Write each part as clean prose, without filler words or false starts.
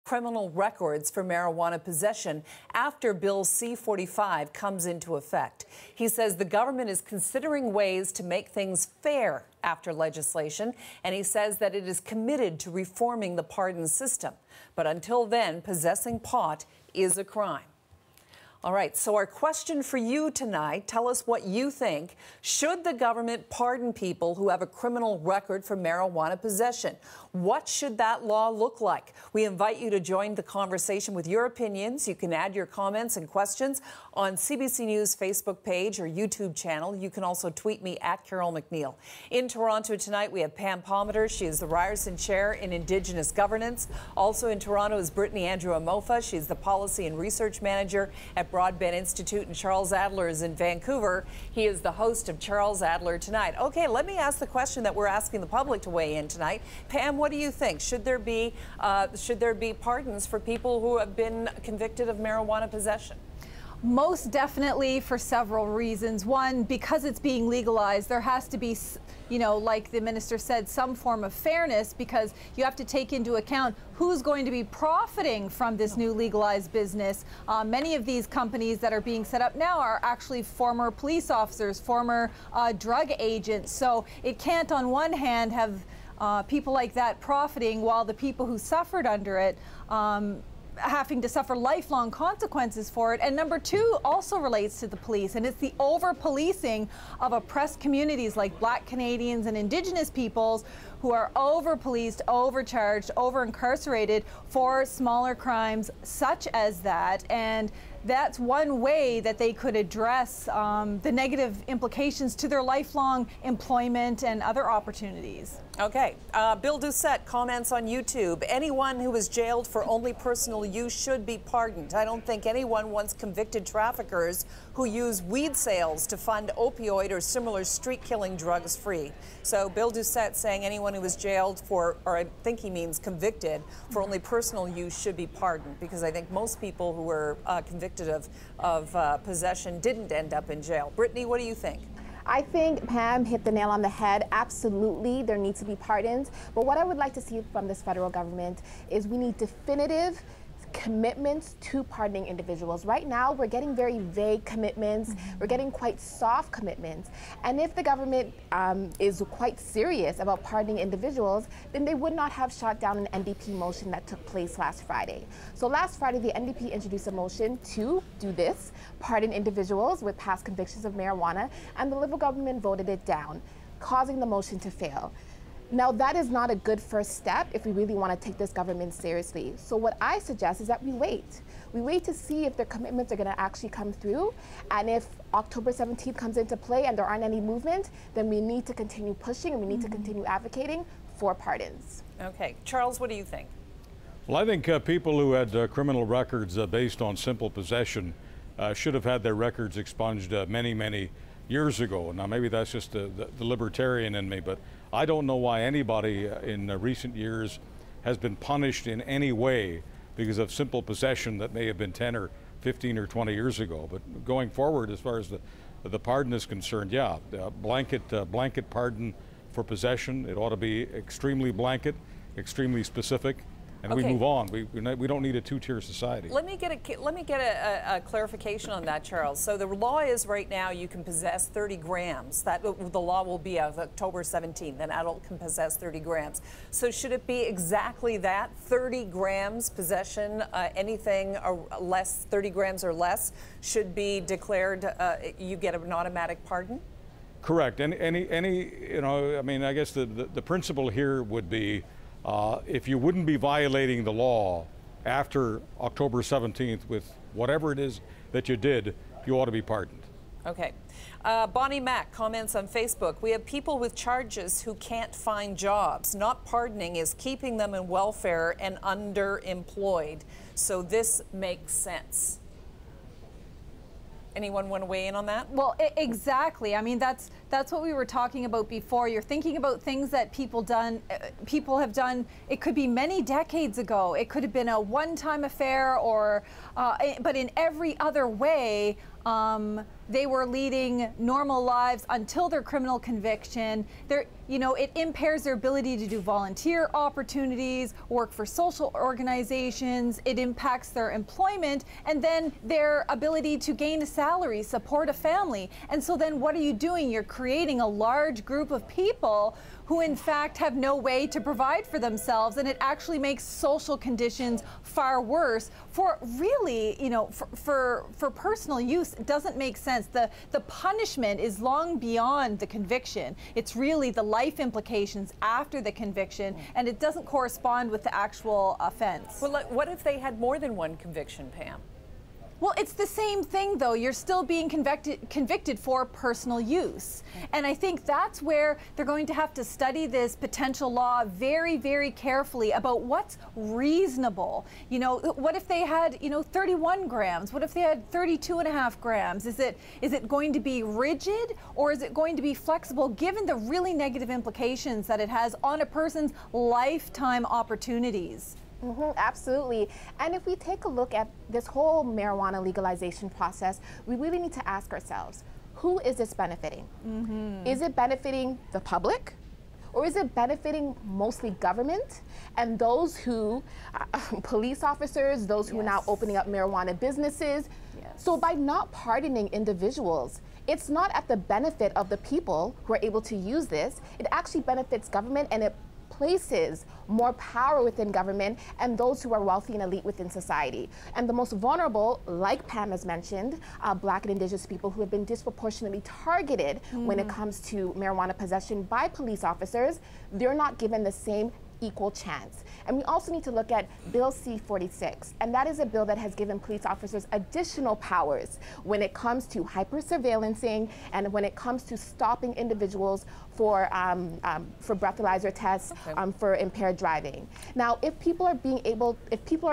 criminal records for marijuana possession after Bill C-45 comes into effect. He says the government is considering ways to make things fair after legislation, and he says that it is committed to reforming the pardon system. But until then, possessing pot is a crime. All right, so our question for you tonight, tell us what you think. Should the government pardon people who have a criminal record for marijuana possession? What should that law look like? We invite you to join the conversation with your opinions. You can add your comments and questions on CBC News Facebook page or YouTube channel. You can also tweet me at Carol McNeil. In Toronto tonight, we have Pam Palmater. She is the Ryerson Chair in Indigenous Governance. Also in Toronto is Brittany Andrew-Amofa. She's the Policy and Research Manager at Broadbent Institute, and Charles Adler is in Vancouver. He is the host of Charles Adler Tonight. Okay, let me ask the question that we're asking the public to weigh in tonight. Pam, what do you think? Should there be pardons for people who have been convicted of marijuana possession? Most definitely, for several reasons. One, because it's being legalized, there has to be, you know, like the minister said, some form of fairness, because you have to take into account who's going to be profiting from this new legalized business. Many of these companies that are being set up now are actually former police officers, former drug agents. So it can't, on one hand, have people like that profiting while the people who suffered under it having to suffer lifelong consequences for it. And number two also relates to the police, and it's the over-policing of oppressed communities like Black Canadians and Indigenous peoples who are over-policed, overcharged, over-incarcerated for smaller crimes such as that. And that's one way that they could address the negative implications to their lifelong employment and other opportunities. Okay. Bill Doucette comments on YouTube. Anyone who is jailed for only personal use should be pardoned. I don't think anyone wants convicted traffickers who use weed sales to fund opioid or similar street-killing drugs free. So Bill Doucette saying anyone who was jailed for, or I think he means convicted, for only personal use should be pardoned, because I think most people who were convicted of possession didn't end up in jail. Brittany, what do you think? I think Pam hit the nail on the head. Absolutely, there needs to be pardons. But what I would like to see from this federal government is we need definitive commitments to pardoning individuals. Right now, we're getting very vague commitments. We're getting quite soft commitments. And if the government is quite serious about pardoning individuals, then they would not have shot down an NDP motion that took place last Friday. So last Friday, the NDP introduced a motion to do this, pardon individuals with past convictions of marijuana, and the Liberal government voted it down, causing the motion to fail. Now, that is not a good first step if we really want to take this government seriously. So what I suggest is that we wait. We wait to see if their commitments are going to actually come through. And if October 17th comes into play and there aren't any movement, then we need to continue pushing and we need to continue advocating for pardons. Okay. Charles, what do you think? Well, I think people who had criminal records based on simple possession should have had their records expunged many years ago. Now, maybe that's just the libertarian in me, but I don't know why anybody in recent years has been punished in any way because of simple possession that may have been 10 or 15 or 20 years ago. But going forward, as far as the pardon is concerned, yeah, blanket pardon for possession. It ought to be extremely blanket, extremely specific. And we move on. We don't need a two-tier society. Let me get a clarification on that, Charles. So the law is right now you can possess 30 grams. That the law will be of October 17th. An adult can possess 30 grams. So should it be exactly that, 30 grams possession? Anything or less, 30 grams or less, should be declared. You get an automatic pardon. Correct. Any you know, I mean, I guess the principle here would be. If you wouldn't be violating the law after October 17th with whatever it is that you did, you ought to be pardoned. Okay. Bonnie Mack comments on Facebook, we have people with charges who can't find jobs. Not pardoning is keeping them in welfare and underemployed. So this makes sense. Anyone want to weigh in on that? Well, exactly. I mean, that's what we were talking about before. You're thinking about things that people have done. It could be many decades ago. It could have been a one-time affair, or but in every other way, They were leading normal lives until their criminal conviction. It impairs their ability to do volunteer opportunities, work for social organizations. It impacts their employment and then their ability to gain a salary, support a family. And so then what are you doing? You're creating a large group of people who in fact have no way to provide for themselves, and it actually makes social conditions far worse for really, for personal use. It doesn't make sense. The punishment is long beyond the conviction. It's really the life implications after the conviction, and it doesn't correspond with the actual offense. Well, what if they had more than one conviction, Pam? Well, it's the same thing, though. You're still being convicted for personal use. And I think that's where they're going to have to study this potential law very, very carefully about what's reasonable. What if they had, 31 grams? What if they had 32.5 grams? Is it going to be rigid, or is it going to be flexible, given the really negative implications that it has on a person's lifetime opportunities? Absolutely. And if we take a look at this whole marijuana legalization process, we really need to ask ourselves, who is this benefiting? Is it benefiting the public? Or is it benefiting mostly government and those who, police officers, those who are now opening up marijuana businesses? So by not pardoning individuals, it's not at the benefit of the people who are able to use this. It actually benefits government, and it places more power within government and those who are wealthy and elite within society. And the most vulnerable, like Pam has mentioned, Black and Indigenous people who have been disproportionately targeted when it comes to marijuana possession by police officers, they're not given the same equal chance. And we also need to look at Bill C-46, and that is a bill that has given police officers additional powers when it comes to hyper-surveillancing and when it comes to stopping individuals for breathalyzer tests, for impaired driving. Now, if people are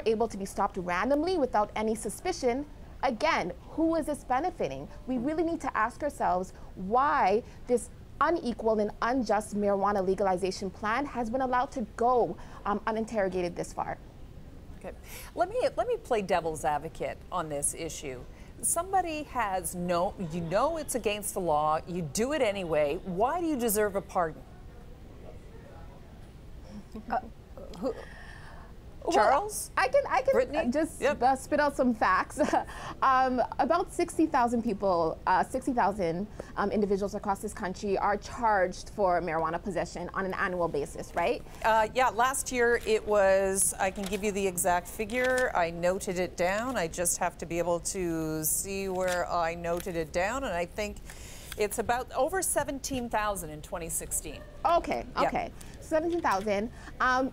able to be stopped randomly without any suspicion, again, who is this benefiting? We really need to ask ourselves why this unequal and unjust marijuana legalization plan has been allowed to go uninterrogated this far. Okay, let me play devil's advocate on this issue. Somebody has it's against the law, you do it anyway. Why do you deserve a pardon? Charles? Well, I can Brittany? just spit out some facts. About 60,000 people, 60,000 individuals across this country are charged for marijuana possession on an annual basis, right? Yeah, last year it was, I can give you the exact figure. I noted it down. I just have to be able to see where I noted it down, and I think it's about over 17,000 in 2016. Okay. 17,000.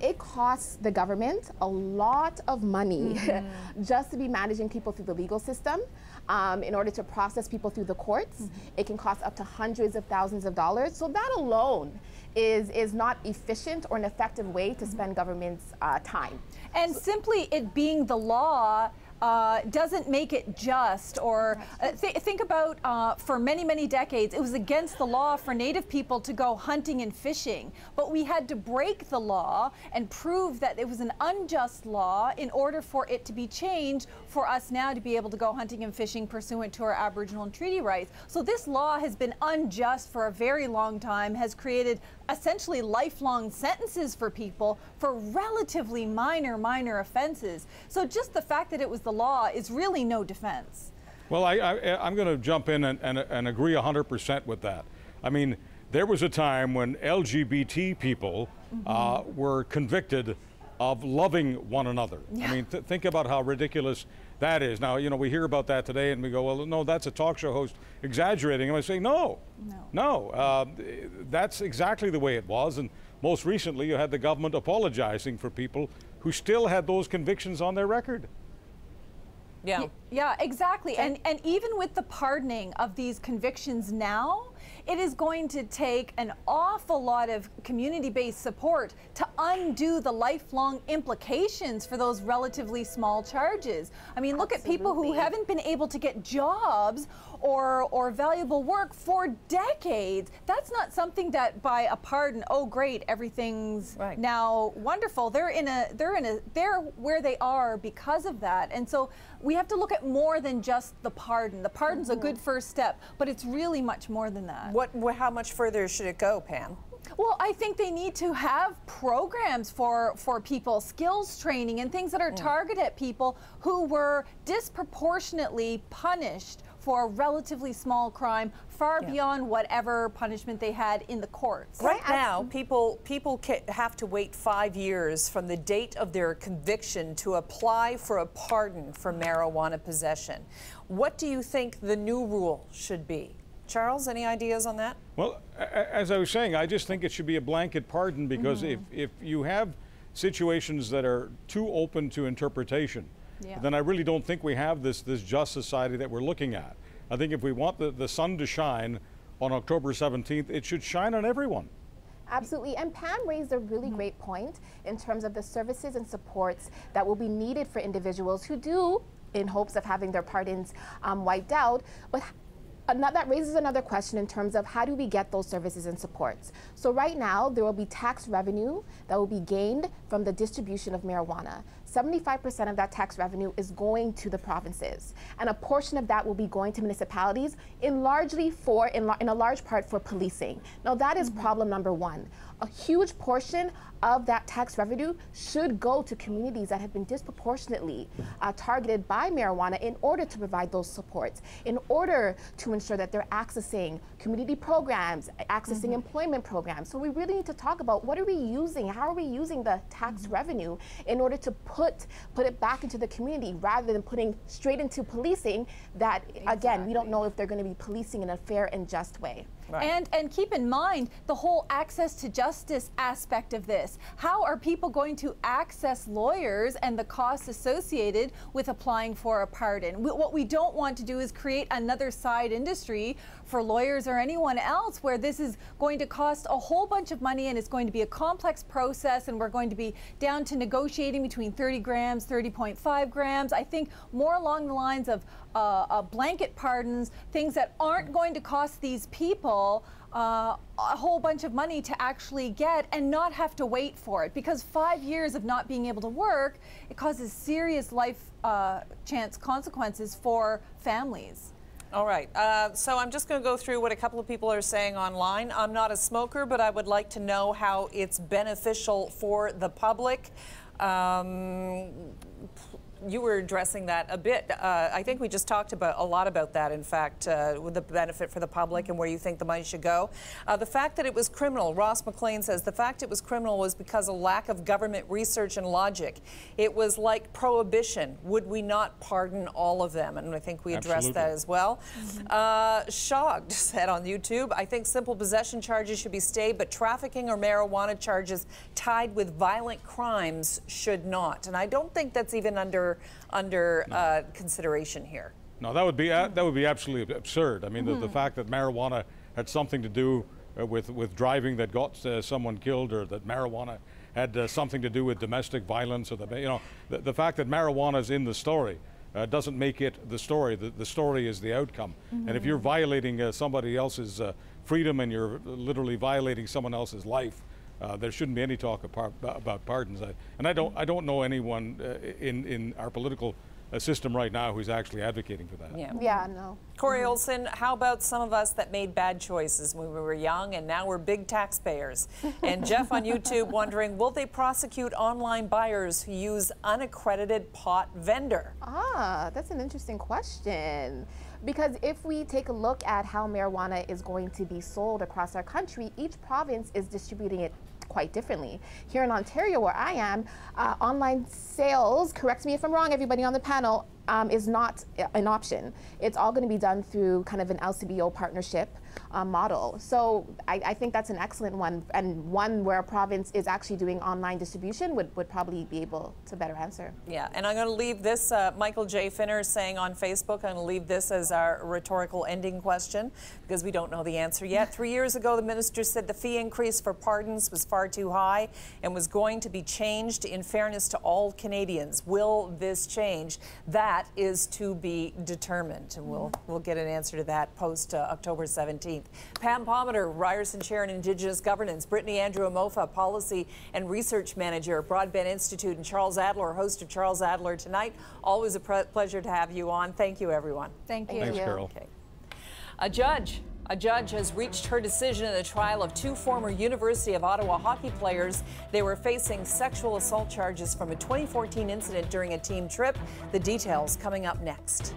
It costs the government a lot of money just to be managing people through the legal system. In order to process people through the courts, it can cost up to hundreds of thousands of dollars. So that alone is not efficient or an effective way to spend government's time. And simply it being the law doesn't make it just, or think about for many, many decades, it was against the law for Native people to go hunting and fishing, but we had to break the law and prove that it was an unjust law in order for it to be changed for us now to be able to go hunting and fishing pursuant to our Aboriginal and treaty rights. So this law has been unjust for a very long time, has created essentially lifelong sentences for people for relatively minor offenses. So just the fact that it was the law is really no defense. Well, I'm going to jump in and agree 100% with that. I mean, there was a time when LGBT people were convicted of loving one another. I mean, think about how ridiculous that is. Now, we hear about that today and we go, well, no, that's a talk show host exaggerating. And I say, no, that's exactly the way it was. And most recently, you had the government apologizing for people who still had those convictions on their record. Yeah, exactly. And even with the pardoning of these convictions now, it is going to take an awful lot of community-based support to undo the lifelong implications for those relatively small charges. I mean, look at people who haven't been able to get jobs or valuable work for decades. That's not something that by a pardon, oh great, everything's now wonderful. They're where they are because of that. And so we have to look at more than just the pardon. The pardon's a good first step, but it's really much more than that. How much further should it go, Pam? Well, I think they need to have programs for people, skills training and things that are targeted at people who were disproportionately punished for a relatively small crime, far beyond whatever punishment they had in the courts. Right now, people have to wait 5 years from the date of their conviction to apply for a pardon for marijuana possession. What do you think the new rule should be? Charles, any ideas on that? Well, as I was saying, I just think it should be a blanket pardon, because if you have situations that are too open to interpretation, then I really don't think we have this just society that we're looking at. I think if we want the sun to shine on October 17th, it should shine on everyone. Absolutely, and Pam raised a really great point in terms of the services and supports that will be needed for individuals who do, in hopes of having their pardons wiped out, but that raises another question in terms of how do we get those services and supports. So right now, there will be tax revenue that will be gained from the distribution of marijuana. 75% of that tax revenue is going to the provinces, and a portion of that will be going to municipalities, in a large part for policing. Now that is problem number one. A huge portion of that tax revenue should go to communities that have been disproportionately targeted by marijuana in order to provide those supports, in order to ensure that they're accessing community programs, accessing employment programs. So we really need to talk about what are we using, how are we using the tax revenue in order to put it back into the community rather than putting straight into policing that, again, we don't know if they're going to be policing in a fair and just way. Right. And keep in mind the whole access to justice aspect of this. How are people going to access lawyers and the costs associated with applying for a pardon? What we don't want to do is create another side industry for lawyers or anyone else where this is going to cost a whole bunch of money and it's going to be a complex process, and we're going to be down to negotiating between 30 grams, 30.5 grams. I think more along the lines of blanket pardons, things that aren't going to cost these people a whole bunch of money to actually get and not have to wait for it, because 5 years of not being able to work, it causes serious life chance consequences for families. All right, so I'm just going to go through what a couple of people are saying online. I'm not a smoker, but I would like to know how it's beneficial for the public. You were addressing that a bit. I think we just talked about a lot about that, in fact, with the benefit for the public and where you think the money should go. The fact that it was criminal, Ross McLean says, the fact it was criminal was because of lack of government research and logic. It was like prohibition. Would we not pardon all of them? And I think we addressed that as well. Shogged said on YouTube, I think simple possession charges should be stayed, but trafficking or marijuana charges tied with violent crimes should not. And I don't think that's even under consideration here. No, that would be absolutely absurd. I mean, the fact that marijuana had something to do with driving that got someone killed, or that marijuana had something to do with domestic violence, or the fact that marijuana is in the story doesn't make it the story. The story is the outcome. And if you're violating somebody else's freedom and you're literally violating someone else's life, there shouldn't be any talk about pardons. I don't know anyone in our political system right now who's actually advocating for that. Yeah, no. Corey Olson, how about some of us that made bad choices when we were young and now we're big taxpayers? And Jeff on YouTube wondering, will they prosecute online buyers who use unaccredited pot vendor? That's an interesting question. Because if we take a look at how marijuana is going to be sold across our country, each province is distributing it quite differently. Here in Ontario, where I am, online sales, correct me if I'm wrong, everybody on the panel, is not an option. It's all going to be done through kind of an LCBO partnership model. So I think that's an excellent one, and one where a province is actually doing online distribution would probably be able to better answer. Yeah, and I'm going to leave this, Michael J. Finner saying on Facebook, I'm going to leave this as our rhetorical ending question because we don't know the answer yet. 3 years ago, the minister said the fee increase for pardons was far too high and was going to be changed in fairness to all Canadians. Will this change? That is to be determined, and we'll get an answer to that post October 17th. Pam Palmater, Ryerson Chair in Indigenous Governance, Brittany Andrew-Amofa, Policy and Research Manager at Broadbent Institute, and Charles Adler, host of Charles Adler Tonight. Always a pleasure to have you on. Thank you, everyone. Thank you. Thanks, Carol. Okay. A judge has reached her decision in the trial of two former University of Ottawa hockey players. They were facing sexual assault charges from a 2014 incident during a team trip. The details coming up next.